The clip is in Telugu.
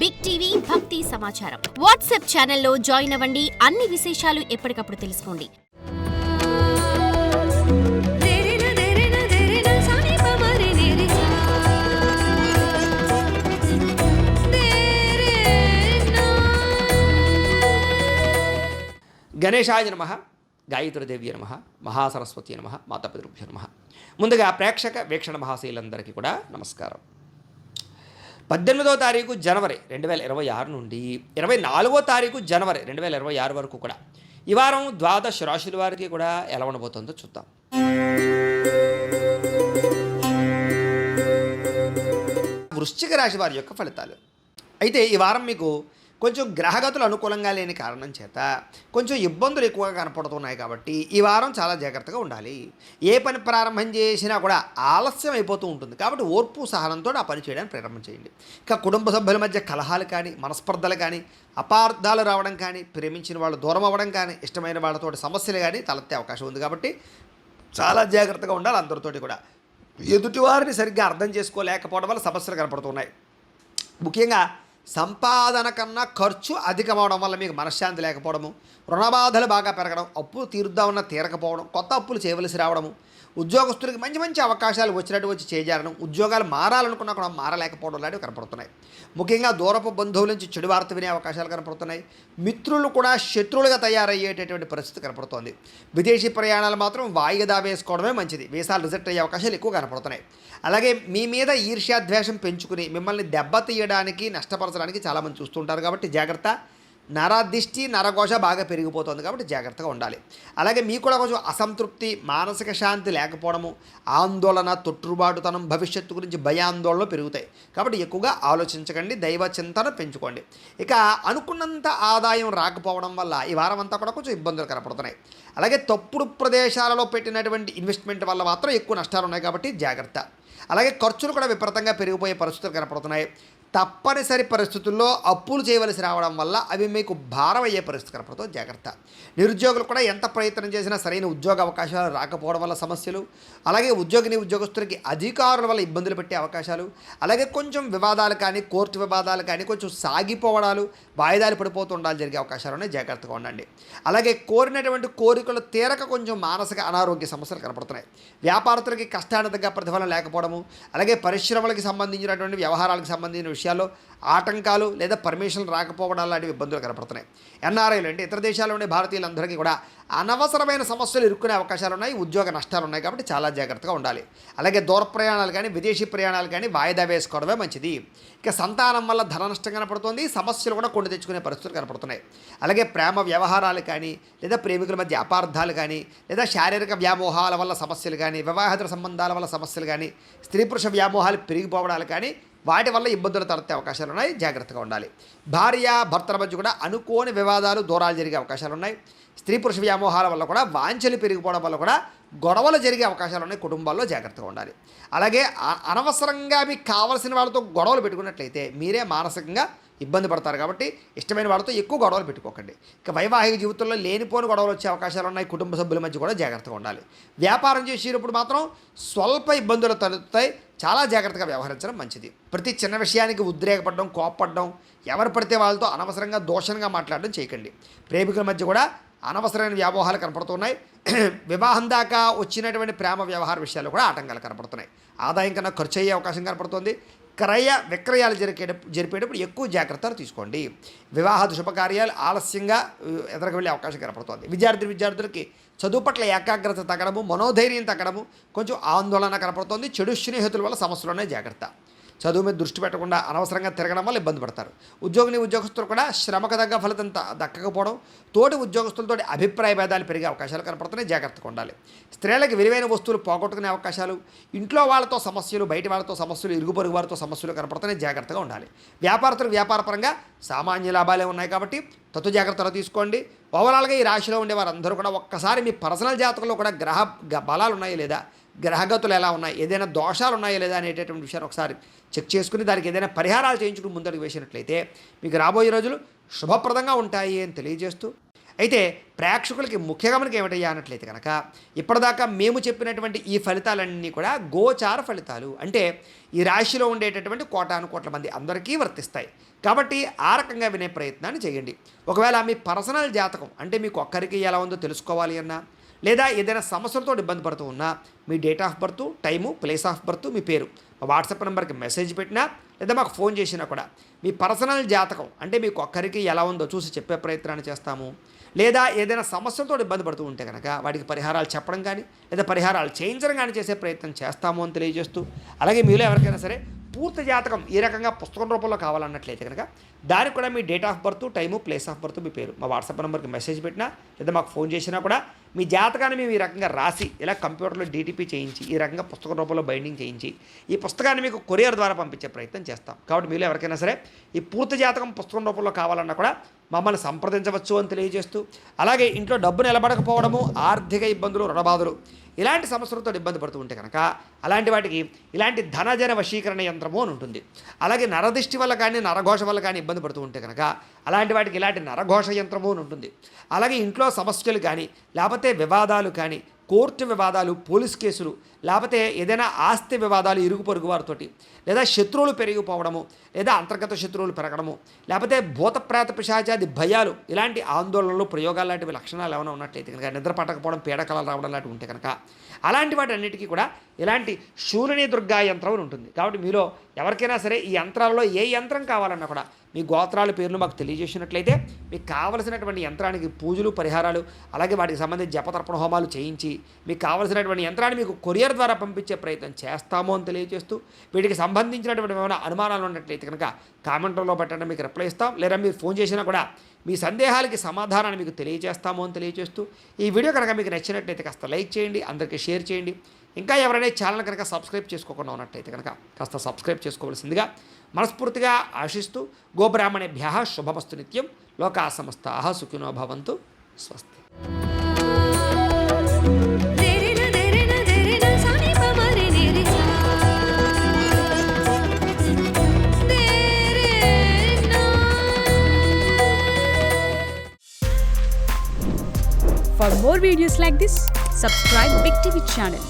బిగ్ టీవీ భక్తి సమాచారం వాట్సాప్ ఛానల్లో జాయిన్ అవ్వండి. అన్ని విశేషాలు ఎప్పటికప్పుడు తెలుసుకోండి. గణేశాయ నమః, గాయత్రీదేవి నమః, మహాసరస్వతి నమః, మాతాపితృభ్యో నమః. ముందుగా ప్రేక్షక వీక్షణ మహాశీలందరికీ కూడా నమస్కారం. 18వ తారీఖు జనవరి 2026 నుండి 24వ తారీఖు జనవరి 2026 వరకు కూడా ఈ వారం ద్వాదశ రాశుల వారికి కూడా ఎలా ఉండబోతుందో చూద్దాం. వృశ్చిక రాశి వారి యొక్క ఫలితాలు. అయితే ఈ వారం మీకు కొంచెం గ్రహగతులు అనుకూలంగా లేని కారణం చేత కొంచెం ఇబ్బందులు ఎక్కువగా కనపడుతున్నాయి కాబట్టి ఈ వారం చాలా జాగ్రత్తగా ఉండాలి. ఏ పని ప్రారంభం చేసినా కూడా ఆలస్యం అయిపోతూ ఉంటుంది కాబట్టి ఓర్పు సహనంతో ఆ పని చేయడానికి ప్రారంభం చేయండి. ఇక కుటుంబ సభ్యుల మధ్య కలహాలు కానీ, మనస్పర్ధలు కానీ, అపార్థాలు రావడం కానీ, ప్రేమించిన వాళ్ళు దూరం అవ్వడం కానీ, ఇష్టమైన వాళ్ళతో సమస్యలు కానీ తలెత్తే అవకాశం ఉంది కాబట్టి చాలా జాగ్రత్తగా ఉండాలి. అందరితోటి కూడా ఎదుటివారిని సరిగ్గా అర్థం చేసుకోలేకపోవడం వల్ల సమస్యలు కనపడుతున్నాయి. ముఖ్యంగా సంపాదన కన్నా ఖర్చు అధికమవడం వల్ల మీకు మనశ్శాంతి లేకపోవడము, రుణబాధలు బాగా పెరగడం, అప్పులు తీరుద్దామన్నా తీరకపోవడం, కొత్త అప్పులు చేయవలసి రావడము, ఉద్యోగస్తులకి మంచి మంచి అవకాశాలు వచ్చినట్టు వచ్చి చేజారడం, ఉద్యోగాలు మారాలనుకున్నా కూడా మారలేకపోవడం లాంటివి కనపడుతున్నాయి. ముఖ్యంగా దూరపు బంధువుల నుంచి చెడు వార్త వినే అవకాశాలు కనపడుతున్నాయి. మిత్రులు కూడా శత్రువులుగా తయారయ్యేటటువంటి పరిస్థితి కనపడుతోంది. విదేశీ ప్రయాణాలు మాత్రం వాయిదా వేసుకోవడమే మంచిది. వీసాలు రిజెక్ట్ అయ్యే అవకాశాలు ఎక్కువ కనపడుతున్నాయి. అలాగే మీ మీద ఈర్ష్యాద్వేషం పెంచుకుని మిమ్మల్ని దెబ్బతీయడానికి, నష్టపరచడానికి చాలామంది చూస్తుంటారు కాబట్టి జాగ్రత్త. నరదిష్టి, నరఘోష బాగా పెరిగిపోతుంది కాబట్టి జాగ్రత్తగా ఉండాలి. అలాగే మీకు కూడా కొంచెం అసంతృప్తి, మానసిక శాంతి లేకపోవడము, ఆందోళన, తొట్టుబాటుతనం, భవిష్యత్తు గురించి భయాందోళనలు పెరుగుతాయి కాబట్టి ఎక్కువగా ఆలోచించకండి. దైవ చింతన పెంచుకోండి. ఇక అనుకున్నంత ఆదాయం రాకపోవడం వల్ల ఈ వారం అంతా కూడా కొంచెం ఇబ్బందులు కనపడుతున్నాయి. అలాగే తప్పుడు ప్రదేశాలలో పెట్టినటువంటి ఇన్వెస్ట్మెంట్ వల్ల మాత్రం ఎక్కువ నష్టాలు ఉన్నాయి కాబట్టి జాగ్రత్త. అలాగే ఖర్చులు కూడా విపరీతంగా పెరిగిపోయే పరిస్థితులు కనపడుతున్నాయి. తప్పనిసరి పరిస్థితుల్లో అప్పులు చేయవలసి రావడం వల్ల అవి మీకు భారం అయ్యే పరిస్థితి కనపడుతుంది. జాగ్రత్త. నిరుద్యోగులు కూడా ఎంత ప్రయత్నం చేసినా సరైన ఉద్యోగ అవకాశాలు రాకపోవడం వల్ల సమస్యలు, అలాగే ఉద్యోగస్తులకి అధికారుల వల్ల ఇబ్బందులు పెట్టే అవకాశాలు, అలాగే కొంచెం వివాదాలు కానీ, కోర్టు వివాదాలు కానీ కొంచెం సాగిపోవడాలు, వాయిదాలు పడిపోతుండాలి జరిగే అవకాశాలు ఉన్నాయి. జాగ్రత్తగా ఉండండి. అలాగే కోరినటువంటి కోరికలు తీరక కొంచెం మానసిక అనారోగ్య సమస్యలు కనపడుతున్నాయి. వ్యాపారస్తులకి కష్టానికి తగ్గ ప్రతిఫలం లేకపోవడము, అలాగే పరిశ్రమలకు సంబంధించినటువంటి వ్యవహారాలకు సంబంధించిన విషయాల్లో ఆటంకాలు లేదా పర్మిషన్లు రాకపోవడం లాంటి ఇబ్బందులు కనపడుతున్నాయి. ఎన్ఆర్ఐలు అంటే ఇతర దేశాల్లో ఉండే భారతీయులందరికీ కూడా అనవసరమైన సమస్యలు ఇరుక్కునే అవకాశాలు ఉన్నాయి. ఉద్యోగ నష్టాలు ఉన్నాయి కాబట్టి చాలా జాగ్రత్తగా ఉండాలి. అలాగే దూర ప్రయాణాలు కానీ, విదేశీ ప్రయాణాలు కానీ వాయిదా వేసుకోవడమే మంచిది. ఇక సంతానం వల్ల ధన నష్టం కనపడుతుంది. సమస్యలు కూడా కొని తెచ్చుకునే పరిస్థితులు కనపడుతున్నాయి. అలాగే ప్రేమ వ్యవహారాలు కానీ, లేదా ప్రేమికుల మధ్య అపార్థాలు కానీ, లేదా శారీరక వ్యామోహాల వల్ల సమస్యలు కానీ, వివాహేతర సంబంధాల వల్ల సమస్యలు కానీ, స్త్రీ పురుష వ్యామోహాలు పెరిగిపోవడాలు కానీ వాటి వల్ల ఇబ్బందులు తలెత్తే అవకాశాలు ఉన్నాయి. జాగ్రత్తగా ఉండాలి. భార్య భర్తల మధ్య కూడా అనుకోని వివాదాలు, దూరాలు జరిగే అవకాశాలు ఉన్నాయి. స్త్రీ పురుష వ్యామోహాల వల్ల కూడా వాంఛలు పెరిగిపోవడం వల్ల కూడా గొడవలు జరిగే అవకాశాలు ఉన్నాయి. కుటుంబాల్లో జాగ్రత్తగా ఉండాలి. అలాగే అనవసరంగా మీకు కావలసిన వాళ్ళతో గొడవలు పెట్టుకున్నట్లయితే మీరే మానసికంగా ఇబ్బంది పడతారు కాబట్టి ఇష్టమైన వాళ్ళతో ఎక్కువ గొడవలు పెట్టుకోకండి. ఇక వైవాహిక జీవితంలో లేనిపోని గొడవలు వచ్చే అవకాశాలు ఉన్నాయి. కుటుంబ సభ్యుల మధ్య కూడా జాగ్రత్తగా ఉండాలి. వ్యాపారం చేసేటప్పుడు మాత్రం స్వల్ప ఇబ్బందులు తలెత్తుతాయి. చాలా జాగ్రత్తగా వ్యవహరించడం మంచిది. ప్రతి చిన్న విషయానికి ఉద్రేకపడడం, కోప్పడడం, ఎవరు పడితే వాళ్ళతో అనవసరంగా దోషంగా మాట్లాడడం చేయకండి. ప్రేమికుల మధ్య కూడా అనవసరమైన వ్యామోహాలు కనపడుతున్నాయి. వివాహం దాకా వచ్చినటువంటి ప్రేమ వ్యవహార విషయాలు కూడా ఆటంకాలు కనపడుతున్నాయి. ఆదాయం కన్నా ఖర్చు అయ్యే అవకాశం కనపడుతుంది. క్రయ విక్రయాలు జరిపేటప్పుడు ఎక్కువ జాగ్రత్తలు తీసుకోండి. వివాహాది శుభకార్యాలు ఆలస్యంగా ఎదురుకు వెళ్ళే అవకాశం కనపడుతుంది. విద్యార్థులకి చదువు పట్ల ఏకాగ్రత తగ్గడము, మనోధైర్యం తగ్గడము, కొంచెం ఆందోళన కనపడుతుంది. చెడు స్నేహితుల వల్ల సమస్యలునే జాగ్రత్త. చదువు మీద దృష్టి పెట్టకుండా అనవసరంగా తిరగడం వల్ల ఇబ్బంది పడతారు. ఉద్యోగస్తులు కూడా శ్రమకు తగ్గ ఫలితం దక్కకపోవడం, తోటి ఉద్యోగస్తులతో అభిప్రాయ భేదాలు పెరిగే అవకాశాలు కనపడుతున్నాయి. జాగ్రత్తగా ఉండాలి. స్త్రీలకు విలువైన వస్తువులు పోగొట్టుకునే అవకాశాలు, ఇంట్లో వాళ్ళతో సమస్యలు, బయట వాళ్ళతో సమస్యలు, ఇరుగు పొరుగు వారితో సమస్యలు కనపడుతున్నాయి. జాగ్రత్తగా ఉండాలి. వ్యాపారస్తులకు వ్యాపారపరంగా సామాన్య లాభాలే ఉన్నాయి కాబట్టి తత్వ జాగ్రత్తలు తీసుకోండి. ఓవరాల్గా ఈ రాశిలో ఉండే వారందరూ కూడా ఒక్కసారి మీ పర్సనల్ జాతకంలో కూడా గ్రహ బలాలు ఉన్నాయో లేదా, గ్రహగతులు ఎలా ఉన్నాయి, ఏదైనా దోషాలు ఉన్నాయో లేదా అనేటటువంటి విషయాన్ని ఒకసారి చెక్ చేసుకుని దానికి ఏదైనా పరిహారాలు చేయించుకుని ముందడుగు వేసినట్లయితే మీకు రాబోయే రోజులు శుభప్రదంగా ఉంటాయి అని తెలియజేస్తూ అయితే ప్రేక్షకులకి ముఖ్య గమనిక ఏమిటయ్యా అన్నట్లయితే కనుక ఇప్పటిదాకా మేము చెప్పినటువంటి ఈ ఫలితాలన్నీ కూడా గోచార ఫలితాలు, అంటే ఈ రాశిలో ఉండేటటువంటి కోటాను కోట్ల మంది అందరికీ వర్తిస్తాయి. కాబట్టి ఆ రకంగా వినే ప్రయత్నాన్ని చేయండి. ఒకవేళ మీ పర్సనల్ జాతకం అంటే మీకు ఒక్కరికి ఎలా ఉందో తెలుసుకోవాలి అన్నా, లేదా ఏదైనా సమస్యలతో ఇబ్బంది పడుతూ ఉన్నా మీ date of birth, time, place of birth, మీ పేరు మా వాట్సాప్ నెంబర్కి మెసేజ్ పెట్టినా లేదా మాకు ఫోన్ చేసినా కూడా మీ పర్సనల్ జాతకం అంటే మీకు ఒక్కరికి ఎలా ఉందో చూసి చెప్పే ప్రయత్నాన్ని చేస్తాము. లేదా ఏదైనా సమస్యలతో ఇబ్బంది పడుతూ ఉంటే కనుక వాటికి పరిహారాలు చెప్పడం కానీ లేదా పరిహారాలు చేయించడం కానీ చేసే ప్రయత్నం చేస్తాము అని తెలియజేస్తూ, అలాగే మీలో ఎవరికైనా సరే పూర్తి జాతకం ఈ రకంగా పుస్తకం రూపంలో కావాలన్నట్లయితే కనుక దానికి కూడా మీ date of birth, time, place of birth, మీ పేరు మా వాట్సాప్ నెంబర్కి మెసేజ్ పెట్టినా లేదా మాకు ఫోన్ చేసినా కూడా మీ జాతకాన్ని మేము ఈ రకంగా రాసి ఇలా కంప్యూటర్లో DTP చేయించి ఈ రకంగా పుస్తకం రూపంలో బైండింగ్ చేయించి ఈ పుస్తకాన్ని మీకు కొరియర్ ద్వారా పంపించే ప్రయత్నం చేస్తాం. కాబట్టి మీలో ఎవరికైనా సరే ఈ పూర్తి జాతకం పుస్తకం రూపంలో కావాలన్నా కూడా మమ్మల్ని సంప్రదించవచ్చు అని తెలియజేస్తూ, అలాగే ఇంట్లో డబ్బు నిలబడకపోవడము, ఆర్థిక ఇబ్బందులు, రుణబాధలు ఇలాంటి సమస్యలతో ఇబ్బంది పడుతూ ఉంటే కనుక అలాంటి వాటికి ఇలాంటి ధనజన వశీకరణ యంత్రము అని ఉంటుంది. అలాగే నరదిష్టి వల్ల కానీ నరఘోష వల్ల కానీ ఇబ్బంది పడుతూ ఉంటే కనుక అలాంటి వాటికి ఇలాంటి నరఘోష యంత్రము అని ఉంటుంది. అలాగే ఇంట్లో సమస్యలు కానీ లేకపోతే వివాదాలు కానీ, కోర్టు వివాదాలు, పోలీస్ కేసులు, లేకపోతే ఏదైనా ఆస్తి వివాదాలు ఇరుగు పొరుగు వారితోటి, లేదా శత్రువులు పెరిగిపోవడము, లేదా అంతర్గత శత్రువులు పెరగడము, లేకపోతే భూతప్రేత పిశాచాది భయాలు, ఇలాంటి ఆందోళనలు, ప్రయోగాలు లాంటివి లక్షణాలు ఏమైనా ఉన్నట్లయితే కనుక, నిద్ర పట్టకపోవడం, పీడకలలు రావడం లాంటివి ఉంటే కనుక అలాంటి వాటి అన్నిటికీ కూడా ఇలాంటి శూలిని దుర్గా యంత్రం అని ఉంటుంది. కాబట్టి మీలో ఎవరికైనా సరే ఈ యంత్రాలలో ఏ యంత్రం కావాలన్నా కూడా మీ గోత్రాల పేర్లు మాకు తెలియజేసినట్లయితే మీకు కావలసినటువంటి యంత్రానికి పూజలు, పరిహారాలు, అలాగే వాటికి సంబంధించి జపతర్పణ హోమాలు చేయించి మీకు కావలసినటువంటి యంత్రాన్ని మీకు కొరియర్ ద్వారా పంపించే ప్రయత్నం చేస్తాము అని తెలియజేస్తూ, వీటికి సంబంధించినటువంటి ఏమైనా అనుమానాలు ఉన్నట్లయితే కనుక కామెంట్లో పెట్టండి, మీకు రిప్లై ఇస్తాం. లేదా మీరు ఫోన్ చేసినా కూడా మీ సందేహాలకి సమాధానాన్ని మీకు తెలియజేస్తాము అని తెలియజేస్తూ, ఈ వీడియో కనుక మీకు నచ్చినట్లయితే కాస్త లైక్ చేయండి, అందరికీ షేర్ చేయండి. ఇంకా ఎవరైనా ఛానల్ కనుక సబ్స్క్రైబ్ చేసుకోకుండా ఉన్నట్లయితే కనుక కాస్త సబ్స్క్రైబ్ చేసుకోవాల్సిందిగా మనస్ఫూర్తిగా ఆశిస్తూ, గోబ్రాహ్మణేభ్యః శుభమస్తు నిత్యం, లోకా సమస్తాః సుఖినో భవంతు, స్వస్తి. For more videos like this, subscribe Big TV channel.